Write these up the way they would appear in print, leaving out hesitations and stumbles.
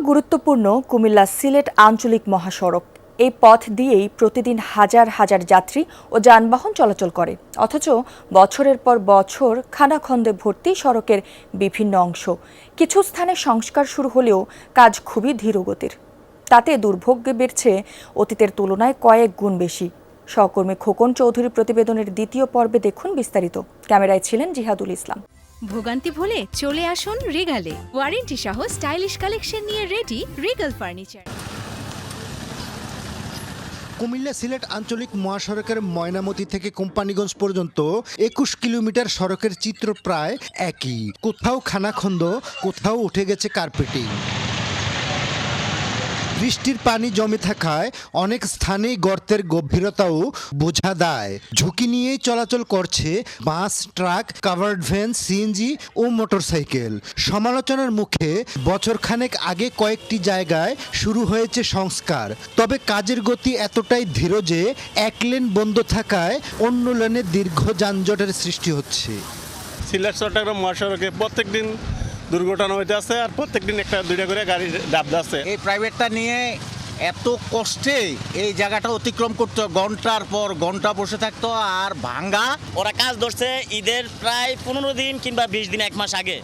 গুরুত্বপূর্ণ কুমিল্লা সিলেট আঞ্চলিক মহাসড়ক। এই পথ দিয়েই প্রতিদিন হাজার হাজার যাত্রী ও যানবাহন চলাচল করে, অথচ বছরের পর বছর খানাখন্দে ভর্তি সড়কের বিভিন্ন অংশ। কিছু স্থানে সংস্কার শুরু হলেও কাজ খুবই ধীরগতির। তাতে দুর্ভোগে বেড়েছে অতীতের তুলনায় কয়েক গুণ বেশি। সহকর্মী খোকন চৌধুরীর প্রতিবেদনের দ্বিতীয় পর্বে দেখুন বিস্তারিত। ক্যামেরায় ছিলেন জিহাদুল ইসলাম। ভোগান্তি ভুলে চলে আসুন রিগালে। ওয়ারেন্টি সহ স্টাইলিশ কালেকশন নিয়ে ready regal furniture. Comilla Sylhet আঞ্চলিক মহাসড়কের ময়নামতি থেকে কোম্পানিগঞ্জ পর্যন্ত ২১ কিলোমিটার সড়কের চিত্র প্রায় একই। কোথাও খানাখন্দ, কোথাও উঠে গেছে কার্পেটিং। বৃষ্টির পানি জমে থাকায় অনেক স্থানেই গর্তের গভীরতাও বোঝা দেয়। ঝুঁকি নিয়েই চলাচল করছে বাস, ট্রাক, কাভার্ড ভ্যান, সিএনজি ও মোটরসাইকেল। সমালোচনার মুখে বছরখানেক আগে কয়েকটি জায়গায় শুরু হয়েছে সংস্কার, তবে কাজের গতি এতটাই ধীর যে এক লেন বন্ধ থাকায় অন্য লেনে দীর্ঘ যানজটের সৃষ্টি হচ্ছে। সিলেট চট্টগ্রাম মহাসড়কে প্রত্যেক দিন দুর্ঘটনা হইতে আছে, আর প্রত্যেকদিন একটা দুইটা করে গাড়ি ডাব যাচ্ছে। এই প্রাইভেটটা নিয়ে এত কষ্টে এই জায়গাটা অতিক্রম করতে ঘন্টার পর ঘন্টা বসে থাকতো আর ভাঙ্গা। ওরা কাজ ধরছে ঈদের প্রায় 15 দিন কিংবা 20 দিন, 1 মাস আগে।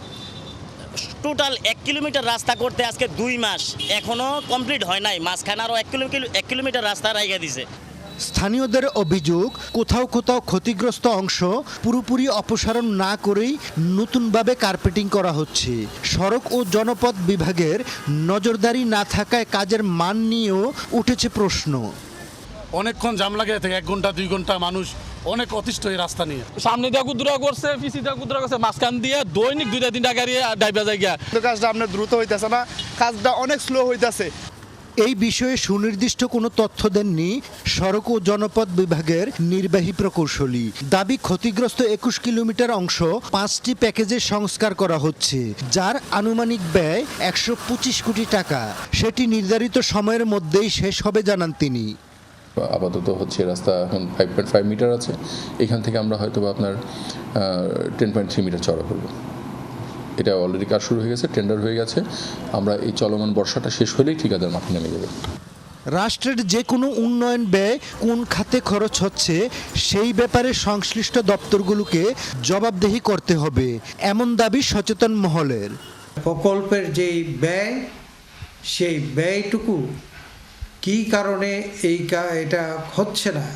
টোটাল 1 কিলোমিটার রাস্তা করতে আজকে 2 মাস, এখনো কমপ্লিট হয় নাই। মাঝখানে আরও 1 কিলোমিটার রাস্তা রাইগা দিছে। স্থানীয়দের অভিযোগ, কোথাও কোথাও ক্ষতিগ্রস্ত অংশ পুরোপুরি অপসারণ না করেই নতুনভাবে কার্পেটিং করা হচ্ছে। সড়ক ও জনপথ বিভাগের নজরদারি না থাকায় কাজের মান নিয়েও উঠেছে প্রশ্ন। অনেকক্ষণ জাম লাগে থেকে 1 ঘন্টা 2 ঘন্টা মানুষ অনেক অতিষ্ঠ এই রাস্তা নিয়ে। সামনে দিয়ে কুদরা করছে, পিছি দিয়ে কুদরা করছে, মাঝখান দিয়ে দৈনিক 2-3টা গাড়ি ডাইবা যায় গিয়া। কাজটা আপনার দ্রুত হইতেছে না, কাজটা অনেক স্লো হইতেছে। এই বিষয়ে সুনির্দিষ্ট কোনো তথ্য দেননি সড়ক ও জনপথ বিভাগের নির্বাহী প্রকৌশলী। দাবি, ক্ষতিগ্রস্ত 21 কিলোমিটার অংশ 5টি প্যাকেজে সংস্কার করা হচ্ছে, যার আনুমানিক ব্যয় 125 কোটি টাকা। সেটি নির্ধারিত সময়ের মধ্যেই শেষ হবে জানান তিনি। আপাতত হচ্ছে রাস্তা এখন 5.5 মিটার আছে, এখান থেকে আমরা হয়তো আপনার 10.3 মিটার চড়া করব। এটা অলরেডি কাজ শুরু হয়ে গেছে, টেন্ডার হয়ে গেছে। আমরা এই চলমান বর্ষাটা শেষ হলেই ঠিকাদার মাঠে নেমে যাবে। রাষ্ট্রের যে কোনো উন্নয়ন ব্যয় কোন খাতে খরচ হচ্ছে সেই ব্যাপারে সংশ্লিষ্ট দপ্তরগুলোকে জবাবদিহি করতে হবে, এমন দাবি সচেতন মহলের। প্রকল্পের যেই ব্যয়, সেই ব্যয়টুকু কী কারণে এটা হচ্ছে না,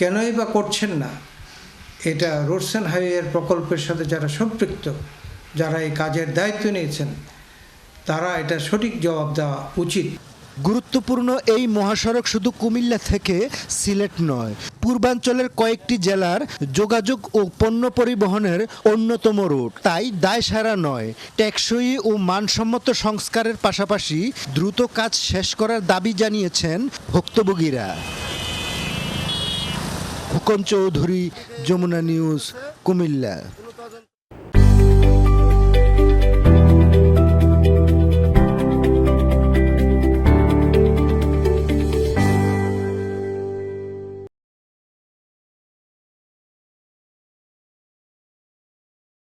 কেনই বা করছেন না, এটা রোডস অ্যান্ড হাইওয়ের প্রকল্পের সাথে যারা সম্পৃক্ত, যারা এই কাজের দায়িত্ব নিয়েছেন, তারা এটা সঠিক জবাব দেওয়া উচিত। গুরুত্বপূর্ণ এই মহাসড়ক শুধু কুমিল্লা থেকে সিলেট নয়, পূর্বাঞ্চলের কয়েকটি জেলার যোগাযোগ ও পণ্য পরিবহনের অন্যতম রুট। তাই দায়সারা নয়, টেকসই ও মানসম্মত সংস্কারের পাশাপাশি দ্রুত কাজ শেষ করার দাবি জানিয়েছেন ভুক্তভোগীরা। খোকন চৌধুরী, যমুনা নিউজ, কুমিল্লা।